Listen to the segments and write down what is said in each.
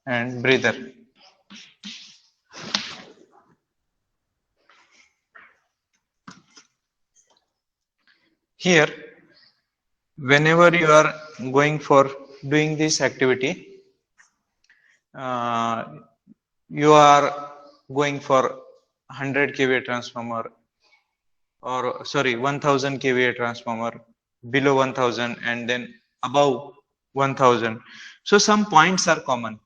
and breather. Here, whenever you are going for doing this activity, you are going for 100 kVA transformer, or sorry, 1000 kVA transformer, below 1000, and then above 1000. So some points are common.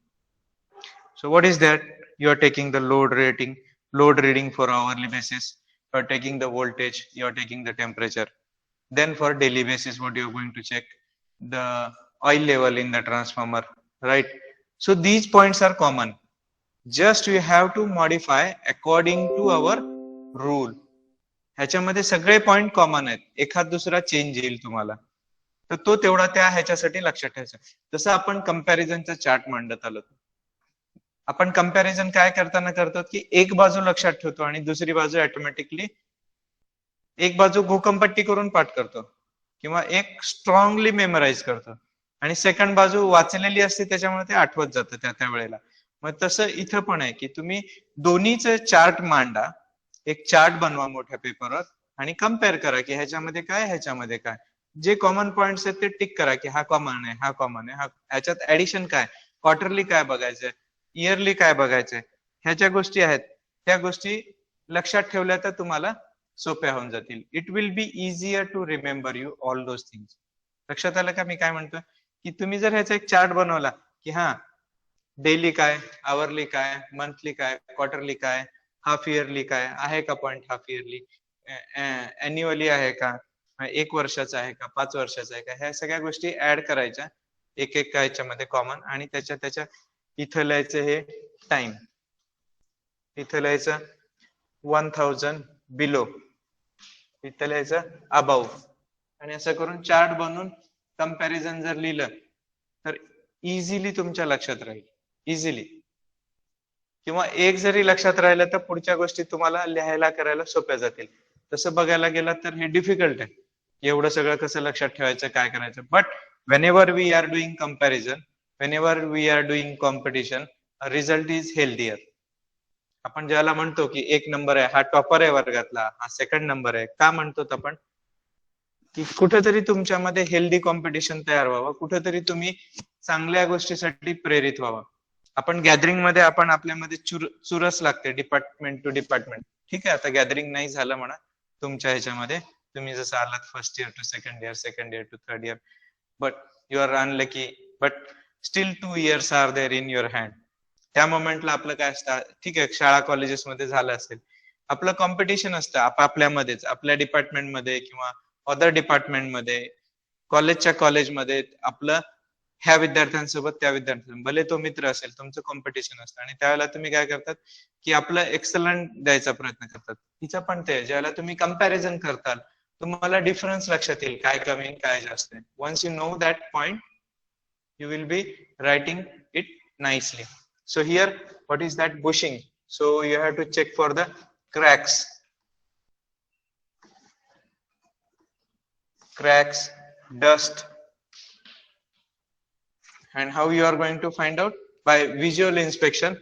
So what is that? You are taking the load reading for hourly basis. You are taking the voltage. You are taking the temperature. Then for daily basis, what you are going to check? The oil level in the transformer, right? So these points are common. Just you have to modify according to our rule. ह्याच्यामध्ये सगळे point common आहेत, एखाद दुसरा change येईल तुम्हाला, तर तो तेवढा त्या ह्याच्यासाठी लक्षात ठेवायचा. जसं आपण कंपॅरिझनचा चार्ट मांडत आलो, आपण कंपॅरिझन काय करताना करतो की एक बाजू लक्षात ठेवतो आणि दुसरी बाजू ऑटोमॅटिकली एक बाजू भूकंपट्टी करून पाठ करतो किंवा एक स्ट्रॉंगली मेमराइज करतो आणि सेकंड बाजू वाचलेली असते त्याच्यामुळे ते आठवत जातं त्या वेळेला. मग तसं इथं पण आहे की तुम्ही दोन्हीचे चार्ट मांडा, एक चार्ट बनवा मोठ्या पेपरवर आणि कम्पेअर करा की ह्याच्यामध्ये काय ह्याच्यामध्ये काय, जे कॉमन पॉइंट्स आहेत ते टिक करा की हा कॉमन आहे, हा कॉमन आहे, ह्याच्यात ऍडिशन काय, क्वार्टरली काय बघायचंय, इयरली काय बघायचंय, ह्याच्या गोष्टी आहेत, त्या गोष्टी लक्षात ठेवल्या तर तुम्हाला सोप्या होऊन जातील. It will be easier to remember you all those things. लक्षात आलं का मी काय म्हणतोय? की तुम्ही जर ह्याचा एक चार्ट बनवला की हा डेली काय, आवरली काय, मंथली काय, क्वार्टरली काय, हाफ इयरली काय आहे का पॉइंट, हाफ इयरली, अॅन्युअली आहे का, एक वर्षाचा आहे का, 5 वर्षाचा आहे का, ह्या सगळ्या गोष्टी ऍड करायच्या एक एक ह्याच्यामध्ये कॉमन, आणि त्याच्या इथं लिहायचं हे टाइम, इथं लिहायचं 1000 बिलो, इथं लिहायचं अबाव, आणि असं करून चार्ट बनवून कंपॅरिझन जर लिहिलं तर इझिली तुमच्या लक्षात राहील, इझिली. किंवा एक जरी लक्षात राहिलं तर पुढच्या गोष्टी तुम्हाला लिहायला करायला सोप्या जातील. तसं बघायला गेलं तर हे डिफिकल्ट आहे, एवढं सगळं कसं लक्षात ठेवायचं, काय करायचं. But whenever we are doing comparison, whenever we are doing competition, result is healthier. आपण ज्याला म्हणतो की एक नंबर आहे, हा टॉपर आहे वर्गातला, हा सेकंड नंबर आहे, का म्हणतो आपण? की कुठेतरी तुमच्यामध्ये हेल्दी कॉम्पिटिशन तयार व्हावं, कुठेतरी तुम्ही चांगल्या गोष्टीसाठी प्रेरित व्हावं. आपण गॅदरिंग मध्ये आपण आपल्यामध्ये चुरस लागते डिपार्टमेंट टू डिपार्टमेंट. ठीक आहे, आता गॅदरिंग नाही झालं म्हणा तुमच्या ह्याच्यामध्ये, तुम्ही जसं आलात first year to second year, second year to third year, but you are unlucky, but still 2 years are there in your hand. त्या मोमेंटला आपलं काय असतं, ठीक आहे शाळा कॉलेजेस मध्ये झालं असेल, आपलं कॉम्पिटिशन असतं आपापल्यामध्येच, आपल्या डिपार्टमेंटमध्ये किंवा अदर डिपार्टमेंटमध्ये, कॉलेजच्या कॉलेजमध्ये आपलं ह्या विद्यार्थ्यांसोबत त्या विद्यार्थ्यांसोबत, भले तो मित्र असेल, तुमचं कॉम्पिटिशन असतं, आणि त्यावेळेला तुम्ही काय करतात की आपलं एक्सलंट द्यायचा प्रयत्न करतात. तिचं पण ते ज्यावेळेला तुम्ही कंपॅरिझन करताल तुम्हाला डिफरन्स लक्षात येईल, काय कमी काय जास्त आहे. Once you know that point you will be writing it nicely. So here what is that bushing? So you have to check for the cracks, dust, and how you are going to find out? By visual inspection.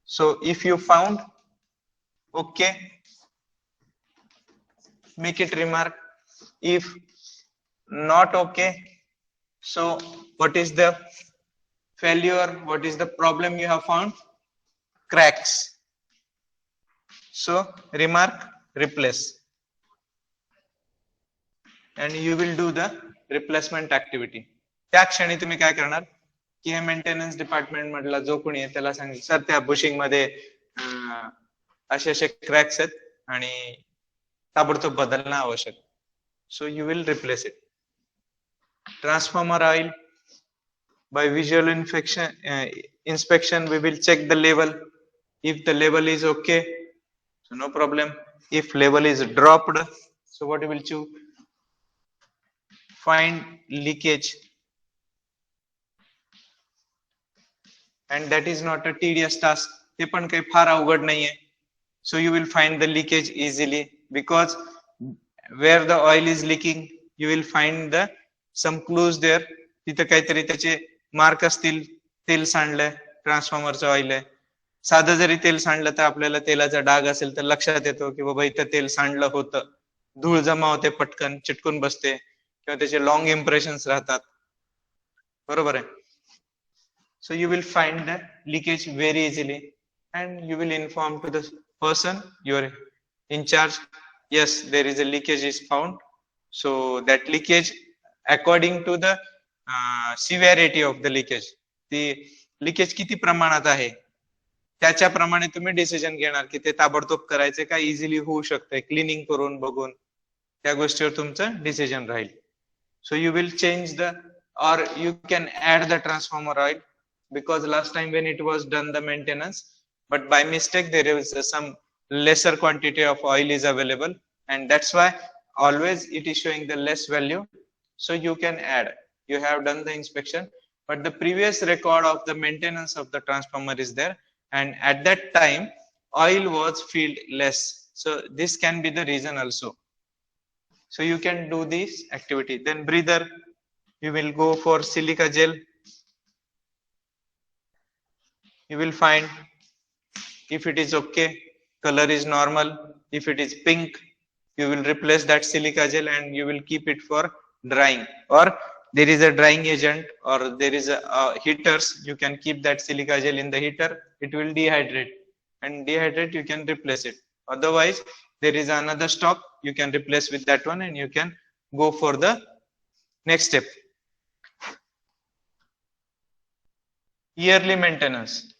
So if you found okay, make it remark. If not okay, so what is the failure, what is the problem you have found? Cracks. So remark, replace, and you will do the replacement activity. त्या क्षणी तुम्ही काय करणार की हे maintenance department मधला जो कोणी आहे त्याला सांगितलं, सर त्या बुशिंग मध्ये असे असे क्रॅक्स आहेत आणि ताबडतोब बदलणं आवश्यक. So you will replace it. Transformer oil, by visual inspection we will check the level. If the level is okay, so no problem. If level is dropped, so what will you find? Leakage, and that is not a tedious task. ते पण काही फार अवघड नाहीये. So you will find the leakage easily, because where the oil is leaking you will find some clues there. तिथे काहीतरी त्याचे mark असतील, तेल सांडलंय, ट्रान्सफॉर्मरचं ऑइल आहे. साधं जरी तेल सांडलं तर आपल्याला तेलाचा डाग असेल तर लक्षात येतो की बाबा इथं तेल सांडलं होतं. धूळ जमा होते, पटकन चिटकून बसते किंवा त्याचे लॉंग इम्प्रेशन्स राहतात. बरोबर आहे. So you will find the leakage very easily and you will inform to the person you are in charge. Yes, there is a leakage is found. So that leakage, according to the severity of the leakage, the leakage किती प्रमाणात आहे त्याच्याप्रमाणे तुम्ही decision घेणार की ते ताबडतोब करायचे का इझिली होऊ शकते क्लिनिंग करून बघून त्या गोष्टीवर तुमचं डिसिजन राहील. So you will change the or you can add the transformer oil because last time when it was done the maintenance, but by mistake there is some lesser quantity of oil is available and that's why always it is showing the less value. So you can add. You have done the inspection, but the previous record of the maintenance of the transformer is there and at that time oil was filled less. So this can be the reason also. So you can do this activity. Then breather, you will go for silica gel. You will find if it is okay, color is normal. If it is pink, you will replace that silica gel and you will keep it for drying. Or there is a drying agent or there is a heaters. You can keep that silica gel in the heater. It will dehydrate and dehydrate. You can replace it. Otherwise, there is another stock you can replace with that one and you can go for the next step. Yearly maintenance.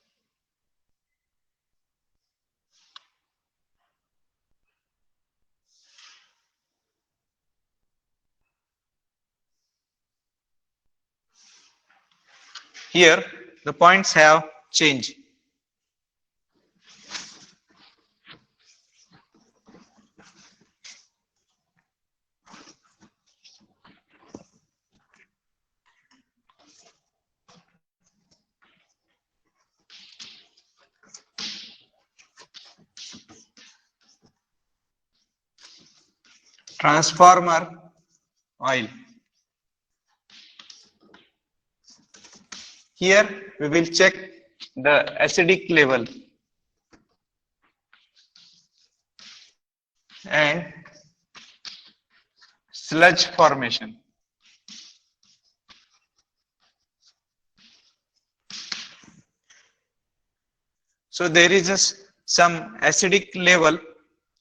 Here the points have changed. Transformer oil. Here we will check the acidic level and sludge formation. So there is some acidic level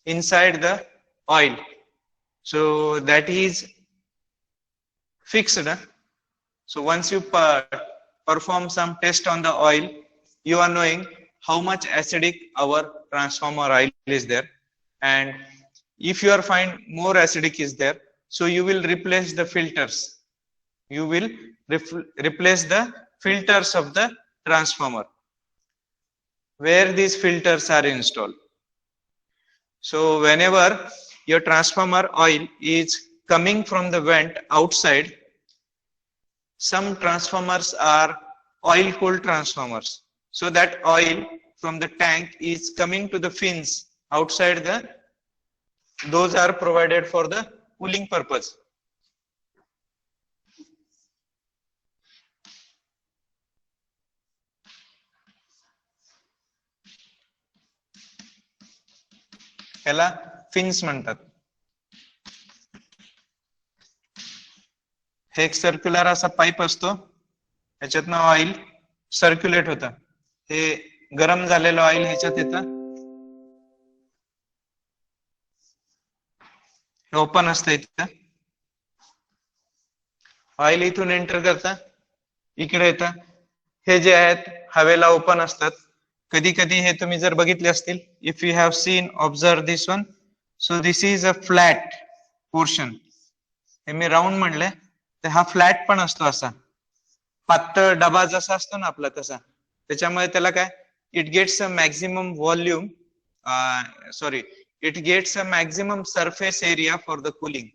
inside the oil. So that is fixed. So once you perform some test on the oil, you are knowing how much acidic our transformer oil is there. And if you are find more acidic is there, so you will replace the filters. You will replace the filters of the transformer where these filters are installed. So whenever your transformer oil is coming from the vent outside, some transformers are oil cooled transformers. So that oil from the tank is coming to the fins outside those are provided for the cooling purpose. याला fins म्हणतात. हे एक circular असा pipe असतो, ह्याच्यातनं oil circulate होतं. हे गरम झालेलं ऑइल ह्याच्यात येतं, ओपन असतं इथं. ऑइल इथून एंटर करतं, इकडे येतं. हे जे आहेत हवेला ओपन असतात. कधी कधी हे तुम्ही जर बघितले असतील, if you have seen observe this one, so this is a flat portion. हे मी राऊंड म्हणले तर हा फ्लॅट पण असतो, असा पातळ डबा जसा असतो ना आपला तसा. त्याच्यामुळे त्याला काय, it gets a maximum volume, sorry, it gets a maximum surface area for the cooling.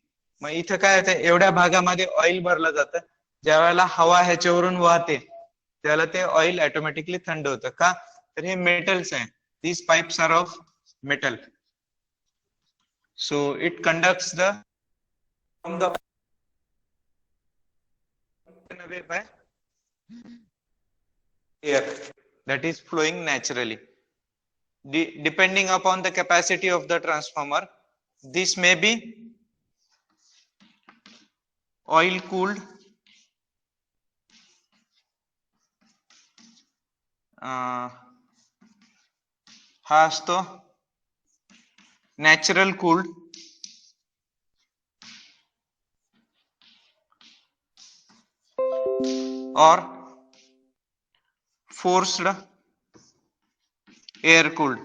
मग इथं काय होतं, एवढ्या भागामध्ये ऑइल भरलं जातं. ज्या वेळेला हवा ह्याच्यावरून वाहते त्याला ते ऑइल ऑटोमॅटिकली थंड होतं. का तर हे मेटल्स आहे, these pipes are of metal, so it conducts the from the away by air. that is flowing naturally. Depending upon the capacity of the transformer, this may be oil cooled, हा असतो natural cooled, or forced air cooled.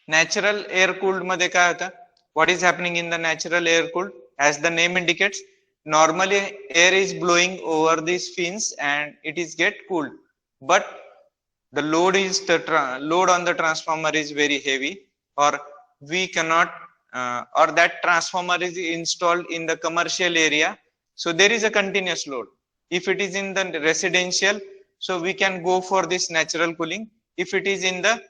Natural air cooled मध्ये काय होतं? What is happening in the natural air cooled? As the name indicates, normally air is blowing over these fins and it is get cooled. But the load on the transformer is very heavy, or we cannot, or that transformer is installed in the commercial area. So there is a continuous load. If it is in the residential, so we can go for this natural cooling. If it is in the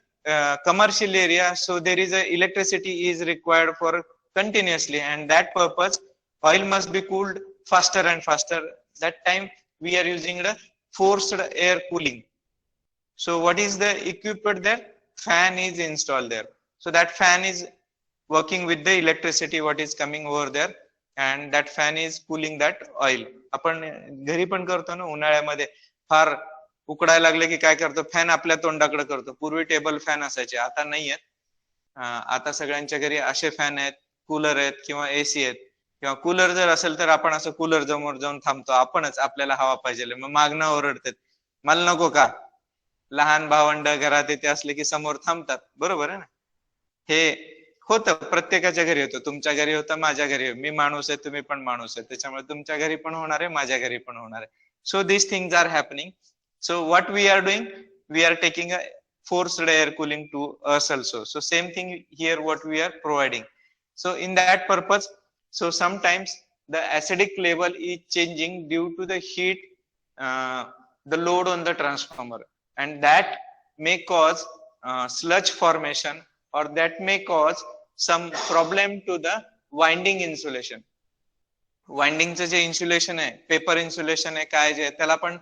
commercial area, so there is a electricity is required for continuously, and that purpose oil must be cooled faster and faster. That time we are using the forced air cooling. So what is the equipment there? Fan is installed there. So that fan is working with the electricity what is coming over there, and that fan is cooling that oil. आपण घरी पण करतो ना, उन्हाळ्यामध्ये फार उकडायला लागले की काय करतो, फॅन आपल्या तोंडाकडे करतो. पूर्वी टेबल फॅन असायचे, आता नाही आहेत. आता सगळ्यांच्या घरी असे फॅन आहेत, कूलर आहेत किंवा एसी आहेत. किंवा कूलर जर असेल तर आपण असं कूलर समोर जाऊन थांबतो, आपणच आपल्याला हवा पाहिजे. मग मागणं ओरडतात, मला नको का. लहान भावंड घरात येते असले की समोर थांबतात, बरोबर आहे ना. हे होतं, प्रत्येकाच्या घरी होतं. तुमच्या घरी होतं, माझ्या घरी. मी माणूस आहे, तुम्ही पण माणूस आहे, त्याच्यामुळे तुमच्या घरी पण होणार आहे, माझ्या घरी पण होणार आहे. So this things are happening. So what we are doing, we are taking a forced air cooling to us also. So same thing here what we are providing. So in that purpose, so sometimes the acidic level is changing due to the heat, the load on the transformer, and that may cause sludge formation, or that may cause some problem to the winding insulation. वाइंडिंगचं जे insulation आहे, paper insulation आहे, काय जे त्याला पण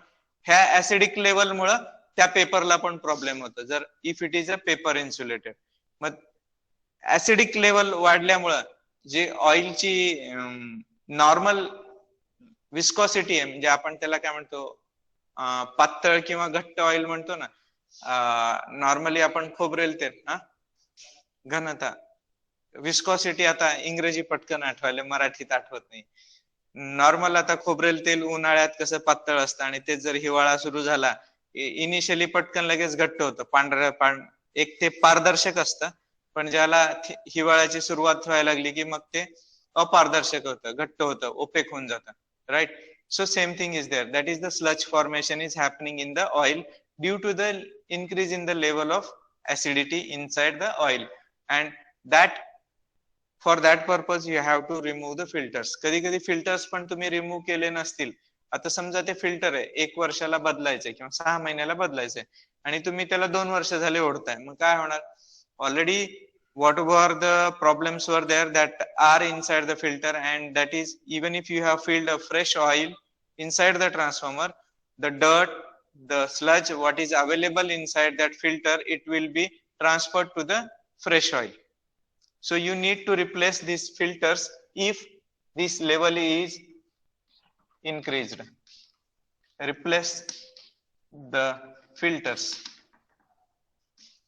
ह्या acidic level मुळे त्या पेपरला पण प्रॉब्लेम होतो, जर if it is a paper insulated. मग ऍसिडिक लेवल वाढल्यामुळं जे ऑइलची नॉर्मल विस्कॉसिटी आहे, म्हणजे आपण त्याला काय म्हणतो, पातळ किंवा घट्ट ऑइल म्हणतो ना. नॉर्मली आपण खोबरेल तेल, घनता, विस्कॉसिटी आता इंग्रजी पटकन आठवायला, मराठीत आठवत नाही. नॉर्मल आता खोबरेल तेल उन्हाळ्यात कसं पातळ असतं, आणि ते जर हिवाळा सुरू झाला, इनिशियली पटकन लगेच घट्ट होतं, पांढरं एक ते पारदर्शक असतं. पण ज्याला हिवाळ्याची सुरुवात व्हायला लागली की मग ते अपारदर्शक होतं, घट्ट होतं, ओपेक होऊन जातं, right. So same thing is there. That is the sludge formation is happening in the oil due to the increase in the level of acidity inside the oil, and that for that purpose you have to remove the filters. कधी कधी filters पण तुम्ही remove केले नसतील. आता समजा ते filter आहे, 1 वर्षाला बदलायचंय किंवा 6 महिन्याला बदलायचंय, आणि तुम्ही त्याला 2 वर्ष झाले ओढताय, मग काय होणार? Already whatever the problems were there that are inside the filter, and that is even if you have filled a fresh oil inside the transformer, the dirt, the sludge what is available inside that filter, it will be transferred to the fresh oil. So you need to replace these filters if this level is increased. Replace the filters.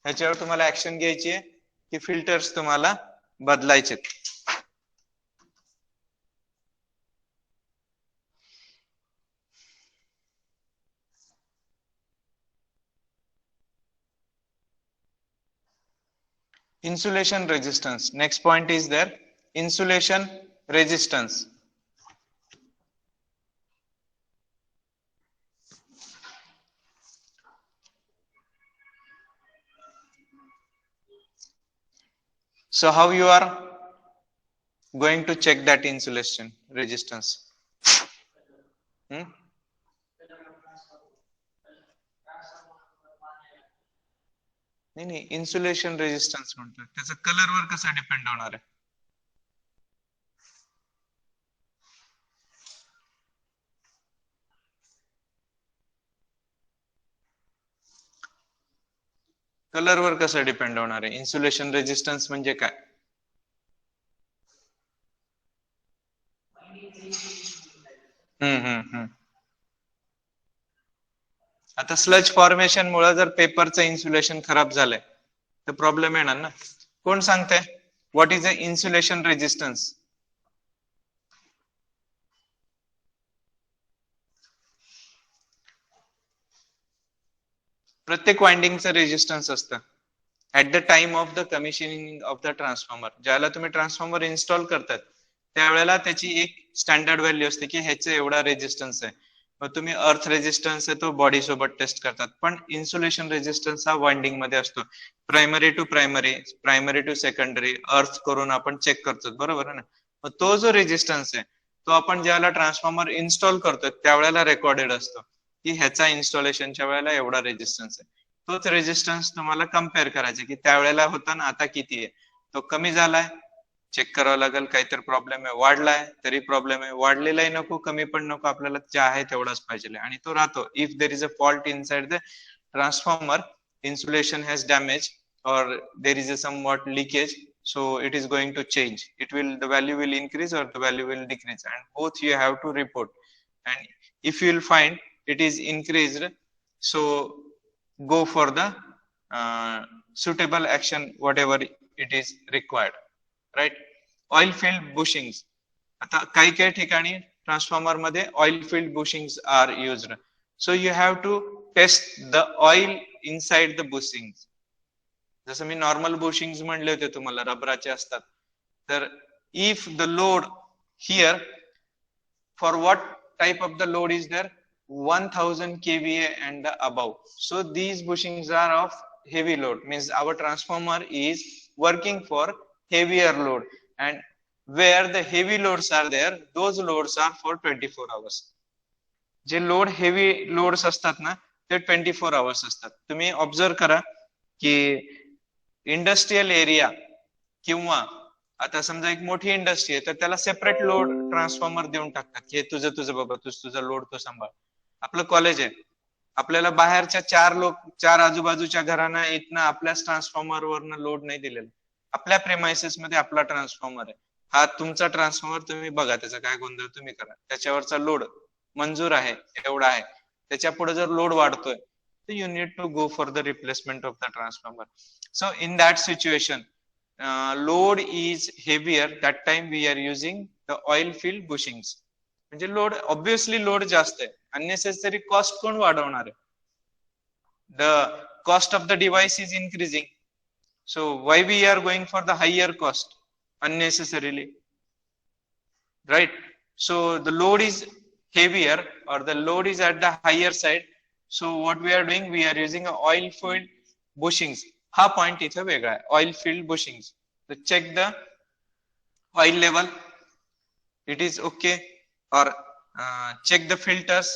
ह्याच्यावर तुम्हाला action घ्यायची आहे की filters तुम्हाला बदलायचे. Insulation resistance. Next point is there, insulation resistance. So how you are going to check that insulation resistance? नाही, insulation resistance म्हणतो, त्याचा कलरवर कसा डिपेंड होणार आहे? कलरवर कसं डिपेंड होणार आहे? इन्सुलेशन रेजिस्टन्स म्हणजे काय? आता स्लज फॉर्मेशन मुळे जर पेपरचं इन्सुलेशन खराब झालंय तर प्रॉब्लेम येणार ना. कोण सांगतंय what is a insulation resistance? प्रत्येक वाइंडिंगचं रेजिस्टन्स असतं at the time of the commissioning of the transformer. ज्यावेळेला तुम्ही ट्रान्सफॉर्मर इन्स्टॉल करतात त्यावेळेला त्याची एक स्टँडर्ड व्हॅल्यू असते की ह्याचं एवढा रेजिस्टन्स आहे. मग तुम्ही अर्थ रेजिस्टन्स आहे तो बॉडी सोबत टेस्ट करतात, पण इन्सुलेशन रेजिस्टन्स हा वाइंडिंग मध्ये असतो. Primary to primary, primary to secondary earth करून आपण चेक करतो, बरोबर आहे ना. मग तो जो रेजिस्टन्स आहे तो आपण ज्यावेळेला ट्रान्सफॉर्मर इन्स्टॉल करतो त्यावेळेला रेकॉर्डेड असतो की ह्याचा इन्स्टॉलेशनच्या वेळेला एवढा रेजिस्टन्स आहे. तोच रेजिस्टन्स तुम्हाला कम्पेअर करायचा की त्यावेळेला होता ना, आता किती आहे. तो कमी झालाय चेक करावं लागेल, काहीतरी प्रॉब्लेम आहे. वाढलाय तरी प्रॉब्लेम आहे. वाढलेलाही नको कमी पण नको, आपल्याला जे आहे तेवढाच पाहिजे आणि तो राहतो. If there is a fault inside the transformer, insulation has damage or there is a somewhat leakage, so it is going to change. The value will increase or the value will decrease, and both you have to report. And if you will find it is increased, so go for the suitable action whatever it is required, right? Oil filled bushings. आता काही काही ठिकाणी transformer मध्ये oil filled bushings are used, so you have to test the oil inside the bushings. जसं मी normal bushings म्हणले होते तुम्हाला, रबराचे असतात. तर if the load here, for what type of the load is there, 1000 kVA and above, so these bushings are of heavy load, means our transformer is working for heavier load, and where the heavy loads are there, those loads are for 24 hours. जे load heavy loads असतात ना ते 24 hours असतात. तुम्ही observe करा की industrial area किंवा आता समजा एक मोठी इंडस्ट्री आहे तर त्याला सेपरेट लोड ट्रान्सफॉर्मर देऊन टाकतात की हे तुझं तुझं बाबा, तुझा लोड तो सांभाळ. आपलं कॉलेज आहे, आपल्याला बाहेरच्या चार आजूबाजूच्या घरांना इथनं आपल्याच ट्रान्सफॉर्मर वरनं लोड नाही दिलेला. आपल्या प्रेमायसेस मध्ये आपला ट्रान्सफॉर्मर आहे, हा तुमचा ट्रान्सफॉर्मर, तुम्ही बघा त्याचा काय गोंधळ तुम्ही करा. त्याच्यावरचा लोड मंजूर आहे एवढा आहे, त्याच्या पुढे जर लोड वाढतोय तर you need to go for the replacement of the transformer. So in that situation load is heavier, that time we are using the oil filled bushings. म्हणजे लोड ऑब्विसली लोड जास्त आहे, अननेसेसरी कॉस्ट कोण वाढवणार आहे? The cost of the device is increasing, so why we are going for the higher cost unnecessarily, right? So the load is heavier or the load is at the higher side, so what we are doing, we are using a oil filled bushings. हा point इथे वेगळा आहे, oil filled bushings. तर check the oil level, it is okay, or check the filters.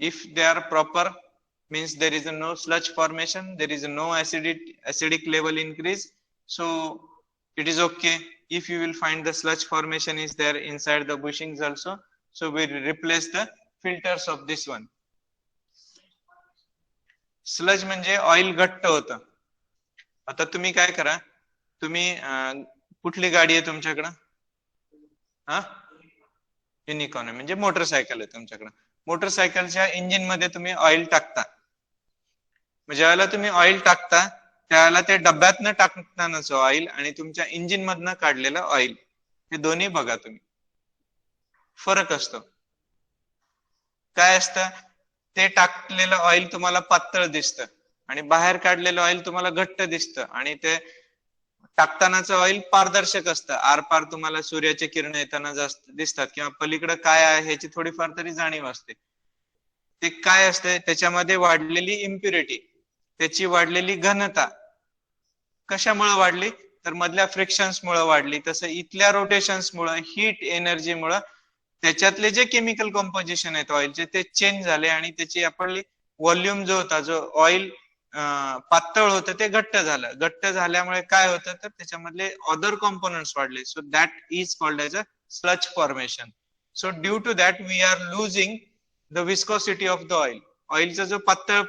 If they are proper, means there is no sludge formation, there is no acidic level increase, so it is okay. If you will find the sludge formation is there inside the bushings also, so we replace the filters of this one. Sludge म्हणजे oil घट्ट होतं. आता तुम्ही काय करा, तुम्ही कुठली गाडी आहे तुमच्याकडं? हा, युनिकॉर्न आहे, म्हणजे मोटरसायकल आहे तुमच्याकडे. मोटरसायकलच्या इंजिन मध्ये तुम्ही ऑइल टाकता, ज्यावेळेला तुम्ही ऑइल टाकता त्यावेळेला ते डब्यातनं टाकतानाच ऑइल आणि तुमच्या इंजिन मधनं काढलेलं ऑइल, हे दोन्ही बघा तुम्ही, फरक असतो. काय असतं, ते टाकलेलं ऑइल तुम्हाला पातळ दिसतं आणि बाहेर काढलेलं ऑइल तुम्हाला घट्ट दिसतं, आणि ते टाकतानाचं ऑइल पारदर्शक असतं, आरपार तुम्हाला सूर्याचे किरण येताना जास्त दिसतात किंवा पलीकडे काय आहे ह्याची थोडीफार तरी जाणीव असते. ते काय असते, त्याच्यामध्ये वाढलेली इम्प्युरिटी, त्याची वाढलेली घनता कशामुळे वाढली, तर मधल्या फ्रिक्शन्स मुळे वाढली. तसं इथल्या रोटेशन्स मुळे, हीट एनर्जी मुळे त्याच्यातले जे केमिकल कॉम्पोजिशन आहेत ऑइलचे ते चेंज झाले आणि त्याची आपली व्हॉल्यूम जो होता, जो ऑइल पातळ होतं ते घट्ट झालं. घट्ट झाल्यामुळे काय होतं, तर त्याच्यामधले अदर कॉम्पोनंट्स वाढले. So that is called as a sludge formation. So due to that we are losing the viscosity of the oil. ऑइलचा जो पातळ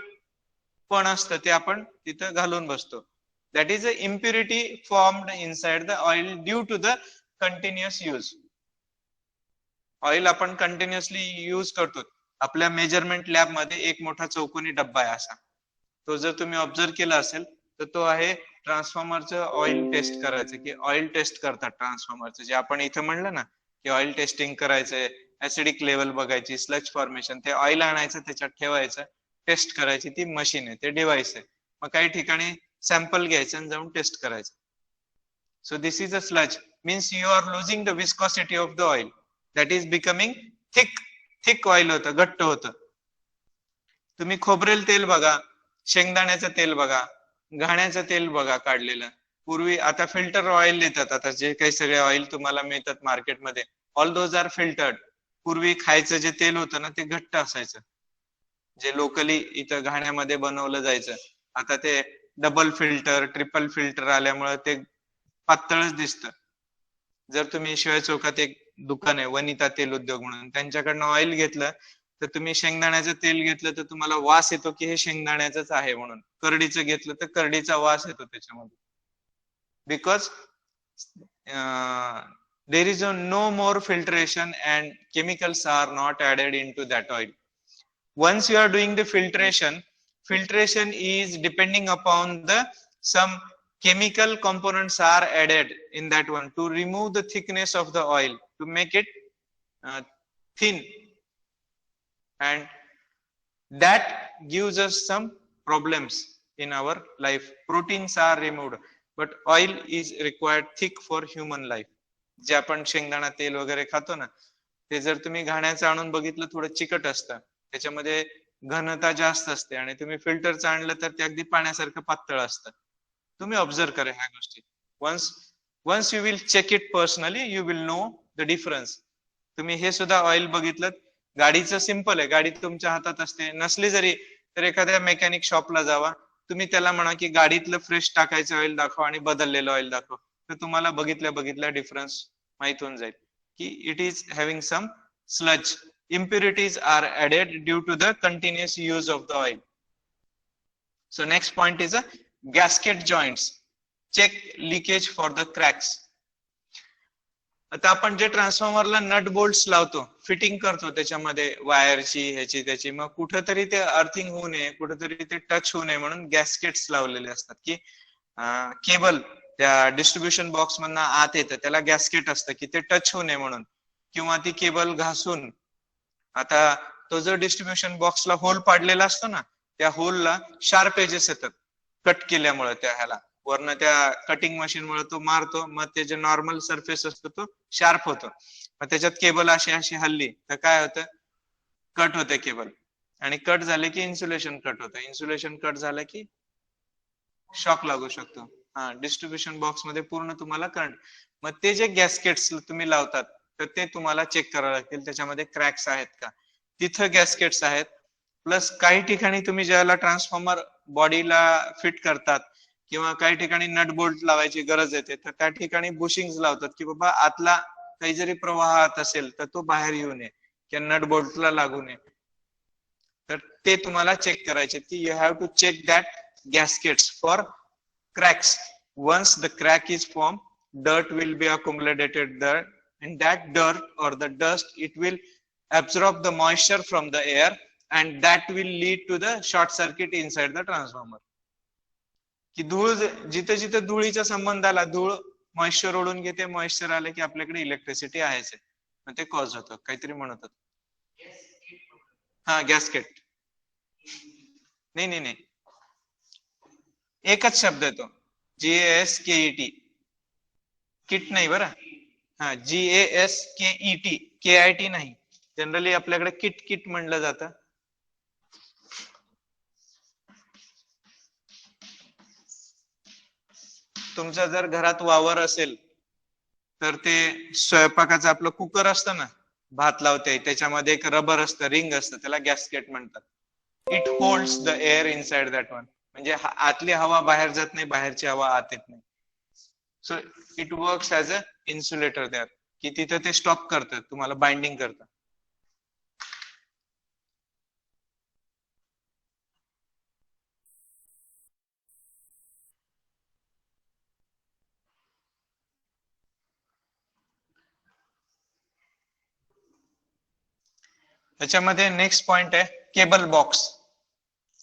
पण असतं ते आपण तिथं घालून बसतो. That is a impurity formed inside the oil due to the continuous use. Oil आपण कंटिन्युअसली यूज करतो. आपल्या मेजरमेंट लॅब मध्ये एक मोठा चौकोनी डब्बा आहे असा. तो जर तुम्ही ऑब्झर्व केला असेल तर तो आहे ट्रान्सफॉर्मरचं ऑइल टेस्ट करायचं, की ऑइल टेस्ट करतात ट्रान्सफॉर्मरचं. जे आपण इथं म्हणलं ना की ऑइल टेस्टिंग करायचंय, ऍसिडिक लेवल बघायची, स्लज फॉर्मेशन, ते ऑइल आणायचं त्याच्यात ठेवायचं, टेस्ट करायची ती मशीन आहे, ते डिव्हाइस आहे. मग काही ठिकाणी सॅम्पल घ्यायचं आणि जाऊन टेस्ट करायचं. So this is a sludge, means you are losing the viscosity of the oil, that is becoming thick oil होतं, घट्ट होतं. तुम्ही खोबरेल तेल बघा, शेंगदाण्याचं तेल बघा, घाण्याचं तेल बघा काढलेलं. पूर्वी आता फिल्टर ऑइल देतात, आता जे काही सगळे ऑइल तुम्हाला मिळतात मार्केटमध्ये, ऑल दोज आर फिल्टर्ड. पूर्वी खायचं जे तेल होतं ना ते घट्ट असायचं, जे लोकली इथं घाण्यामध्ये बनवलं जायचं. आता ते डबल फिल्टर, ट्रिपल फिल्टर आल्यामुळे ते पातळच दिसतं. जर तुम्ही शिवाय चौकात एक दुकान आहे वनिता तेल उद्योग म्हणून, त्यांच्याकडनं ऑइल घेतलं तर तुम्ही शेंगदाण्याचं तेल घेतलं तर तुम्हाला वास येतो की हे शेंगदाण्याचंच आहे म्हणून. करडीचं घेतलं तर करडीचा वास येतो त्याच्यामध्ये. Because there is no more filtration and chemicals are not added into that oil. Once you are doing the filtration is depending upon the some chemical components are added in that one to remove the thickness of the oil, to make it thin, and that gives us some problems in our life. Proteins are removed, but oil is required thick for human life. जे आपण शेंगदाणा तेल वगैरे खातो ना, ते जर तुम्ही घाण्याचं आणून बघितलं थोडं चिकट असतं, त्याच्यामध्ये घनता जास्त असते, आणि तुम्ही फिल्टरचं आणलं तर ते अगदी पाण्यासारखं पातळ असतं. तुम्ही ऑब्झर्व करा ह्या गोष्टी. once you will check it personally, you will know the difference. तुम्ही हे सुद्धा ऑइल बघितलं, गाडीचं सिंपल आहे, गाडी तुमच्या हातात असते, नसली जरी तर एखाद्या मेकॅनिक शॉपला जावा, तुम्ही त्याला म्हणा की गाडीतलं फ्रेश टाकायचं ऑइल दाखव आणि बदललेलं ऑइल दाखव, तर तुम्हाला बघितल्या डिफरन्स माहित होऊन जाईल की it is having some sludge. Impurities are added due to the continuous use of the oil. So next point is a gasket joints. Check leakage for the cracks. आता आपण जे ट्रान्सफॉर्मरला नट बोल्ट्स लावतो, fitting करतो त्याच्यामध्ये वायरची ह्याची त्याची, मग कुठेतरी ते अर्थिंग होऊ नये, कुठेतरी ते टच होऊ नये म्हणून गॅस्केट्स लावलेले असतात. की केबल त्या डिस्ट्रीब्युशन बॉक्स मधनं आत येतं, त्याला गॅस्केट असतं की ते टच होऊ नये म्हणून, किंवा ती केबल घासून. आता तो जो डिस्ट्रीब्युशन बॉक्सला होल पाडलेला असतो ना, त्या होलला शार्प एजेस येतात कट केल्यामुळे, त्या ह्याला वरनं त्या कटिंग मशीन मुळे तो मारतो, मग ते जे नॉर्मल सरफेस असतो तो शार्प होतो. मग त्याच्यात केबल अशी हल्ली तर काय होतं, कट होते केबल, आणि कट झाले की इन्सुलेशन कट होतं, इन्सुलेशन कट झालं की शॉक लागू शकतो. हा, डिस्ट्रीब्युशन बॉक्स मध्ये पूर्ण तुम्हाला करंट. मग ते जे गॅस्केट्स तुम्ही लावतात तर ते तुम्हाला चेक करावं लागतील, त्याच्यामध्ये क्रॅक्स आहेत का. तिथं गॅस्केट्स आहेत. प्लस काही ठिकाणी तुम्ही ज्याला ट्रान्सफॉर्मर बॉडीला फिट करतात किंवा काही ठिकाणी नट बोल्ट लावायची गरज येते, तर त्या ठिकाणी बुशिंग लावतात की बाबा आतला काही जरी प्रवाहात असेल तर तो बाहेर येऊ नये किंवा नट बोल्टला लागू नये. तर ते तुम्हाला चेक करायचे की you have to check that gaskets for cracks. Once the crack is formed, dirt will be accumulated there, and that dirt or the dust, it will absorb the moisture from the air, and that will lead to the short circuit inside the transformer. की धूळ जिथे जिथे धुळीचा संबंध आला, धूळ moisture ओढून घेते, मॉइश्चर आले की आपल्याकडे इलेक्ट्रिसिटी आहेच आहे, मग ते कॉज होतं. काहीतरी म्हणत होत. हा, गॅस्केट नाही, एकच शब्द आहे तो, GASKET, किट नाही बरं. हा, GASKET, KIT नाही. जनरली आपल्याकडे किट म्हणलं जातं. तुमच्या जर घरात वावर असेल तर ते स्वयंपाकाचं आपलं कुकर असतं ना, भात लावते, त्याच्यामध्ये एक रबर असतं, रिंग असतं, त्याला गॅस्केट म्हणतात. It holds the air inside that one, म्हणजे आतली हवा बाहेर जात नाही, बाहेरची हवा आत येत नाही. So it works as a insulator there, की तिथं ते स्टॉप करतं, तुम्हाला बाइंडिंग करतं. त्याच्यामध्ये नेक्स्ट पॉइंट आहे cable box.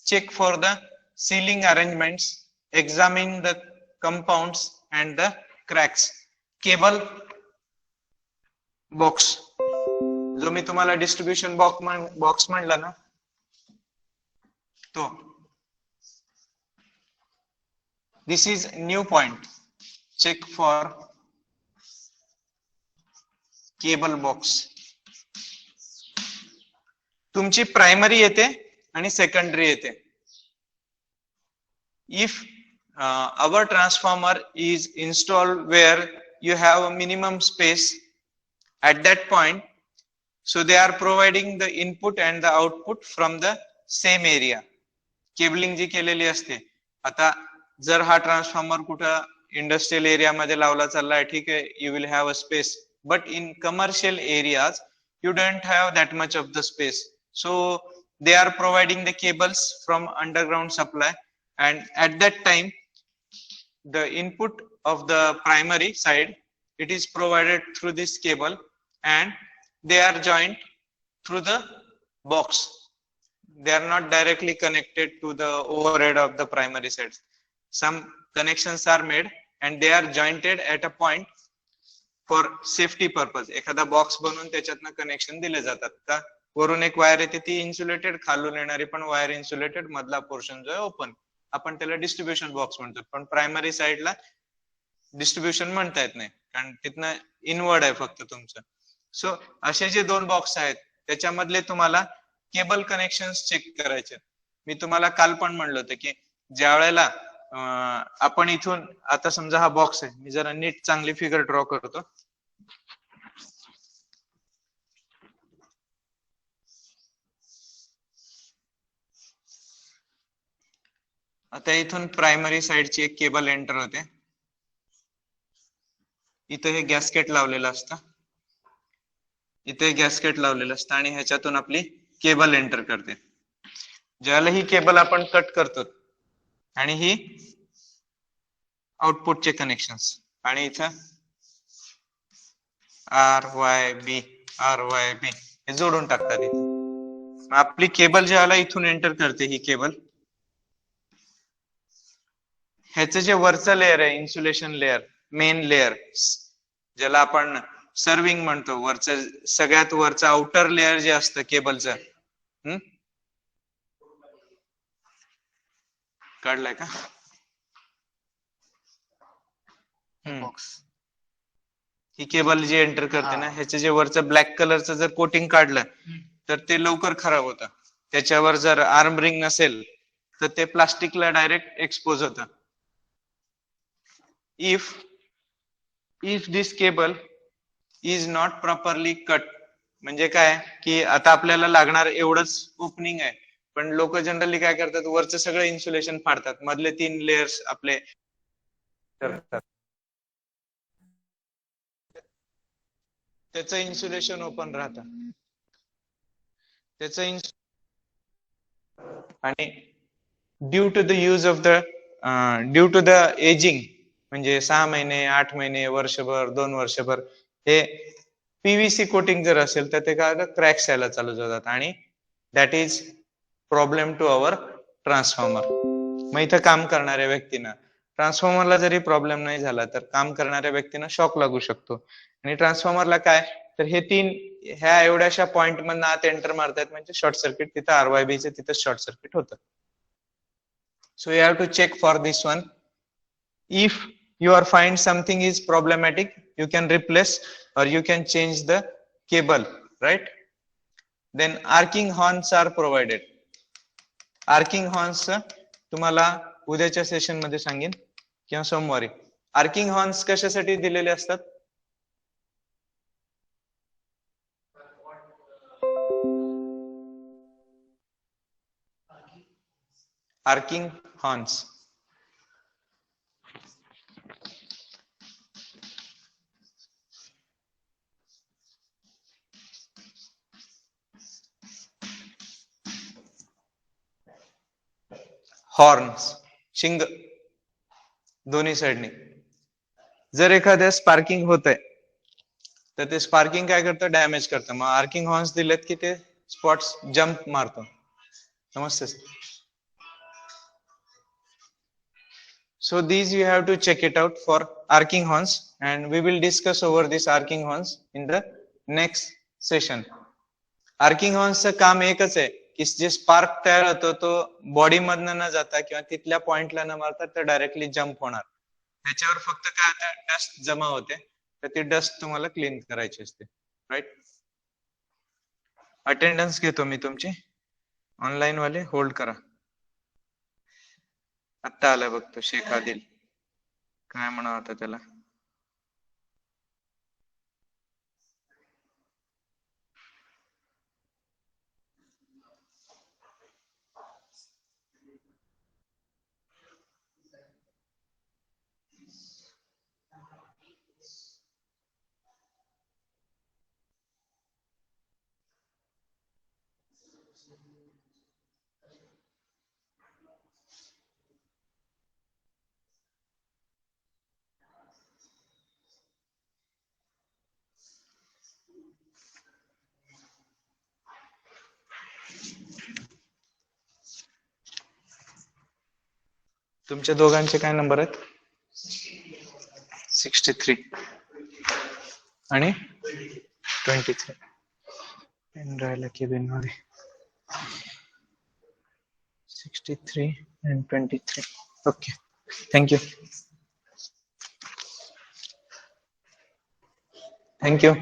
Check for the sealing arrangements, examine the compounds and the cracks. Cable box जो मी तुम्हाला डिस्ट्रीब्युशन बॉक्स म्हणला ना तो. This is new point. Check for cable box. तुमची प्रायमरी येते आणि सेकंडरी येते. If our transformer is installed where you have a minimum space at that point, so they are providing the input and the output from the same area. Cabling जी केलेली असते. आता जर हा ट्रान्सफॉर्मर कुठं इंडस्ट्रियल एरिया मध्ये लावला चाललाय, ठीक आहे, you will have a space, but in commercial areas you don't have that much of the space, so they are providing the cables from underground supply, and at that time the input of the primary side, it is provided through this cable and they are joined through the box. They are not directly connected to the overhead of the primary side. Some connections are made and they are jointed at a point for safety purpose. एखादा box बनवून त्याच्यातनं connection दिले जातात का, वरून एक wire येते ती इन्सुलेटेड, खालून येणारी पण वायर इन्सुलेटेड, मधला पोर्शन जो आहे ओपन. आपण त्याला डिस्ट्रीब्युशन बॉक्स म्हणतो, पण प्रायमरी साइडला डिस्ट्रीब्युशन म्हणता येत नाही कारण तिथनं इनवर्ड आहे फक्त तुमचं. सो असे जे दोन बॉक्स आहेत त्याच्यामधले तुम्हाला केबल कनेक्शन चेक करायचे. मी तुम्हाला काल पण म्हणलं होतं की ज्या वेळेला आपण इथून, आता समजा हा बॉक्स आहे, मी जरा नीट चांगली फिगर ड्रॉ करतो. आता इथून प्रायमरी साइडची एक केबल एंटर होते. इथे हे गॅस्केट लावलेलं असतं, इथे गॅस्केट लावलेलं असतं आणि ह्याच्यातून आपली केबल एंटर करते. ज्याला ही केबल आपण कट करतो आणि ही आउटपुटचे कनेक्शन्स, आणि इथं RYB हे जोडून टाकतात इथे. आपली केबल ज्याला इथून एंटर करते ही केबल, ह्याचं जे वरचं लेअर आहे इन्सुलेशन लेअर, मेन लेअर, ज्याला आपण सर्विंग म्हणतो, वरचं सगळ्यात वरचं आउटर लेअर जे असतं केबलचं, काढलाय का बॉक्स, ही केबल जी एंटर करते ना, ह्याचं जे वरचं ब्लॅक कलरचं जर कोटिंग काढलं तर ते लवकर खराब होतं. त्याच्यावर जर आर्म रिंग नसेल तर ते प्लास्टिकला डायरेक्ट एक्सपोज होतं. If this cable is not properly cut, म्हणजे काय की आता आपल्याला लागणार एवढंच ओपनिंग आहे, पण लोक जनरली काय करतात, वरचं सगळं इन्सुलेशन फाडतात, मधले 3 लेयर्स आपले करतात, त्याचं इन्सुलेशन ओपन राहतं, त्याचं आणि due to the use of the due to the ageing, म्हणजे 6 महिने 8 महिने वर्षभर 2 वर्षभर हे पीव्हीसी कोटिंग जर असेल तर ते काय क्रॅक्स यायला चालू होतात आणि that is problem to our transformer. मग इथं काम करणाऱ्या व्यक्तींना, ट्रान्सफॉर्मरला जरी प्रॉब्लेम नाही झाला तर काम करणाऱ्या व्यक्तींना शॉक लागू शकतो. आणि ट्रान्सफॉर्मरला काय तर हे 3 ह्या एवढ्याशा पॉइंट मधनं आत एंटर मारतायत म्हणजे शॉर्ट सर्किट, तिथं RYB चे तिथं शॉर्ट सर्किट होतं. So you have to check for this one. If you are find something is problematic, you can replace or you can change the cable, right? Then arcing horns are provided. Arcing horns तुम्हाला उद्याच्या session मध्ये सांगेन किंवा सोमवारी. Arcing horns कशासाठी दिलेले असतात? Arcing horns horns शिंग दोन्ही साइडने. जर एखाद्या स्पार्किंग होत आहे तर ते स्पार्किंग काय करतं, डॅमेज करतं. मग आर्किंग हॉर्न्स दिलेत की ते स्पॉट्स जंप मारतो. नमस्ते sir. So these you have to check it out for arcing horns, and we will discuss over this arcing horns in the next session. Arcing हॉर्नचं काम एकच आहे की जे स्पार्क तयार होतो तो बॉडी मधनं न जाता किंवा तिथल्या पॉइंटला न मारता तर डायरेक्टली जम्प होणार. त्याच्यावर फक्त काय आता डस्ट जमा होते, तर ती डस्ट तुम्हाला क्लीन करायची असते. राईट. अटेंडन्स घेतो मी तुमची. ऑनलाईन वाले होल्ड करा. आत्ता आलाय बघतो शेख आदिल. काय म्हणा होता त्याला. तुमच्या दोघांचे काय नंबर आहेत. 63 आणि 23. पेन राहिला केबिन मध्ये. 63 and 23. Okay. Thank you. Thank you.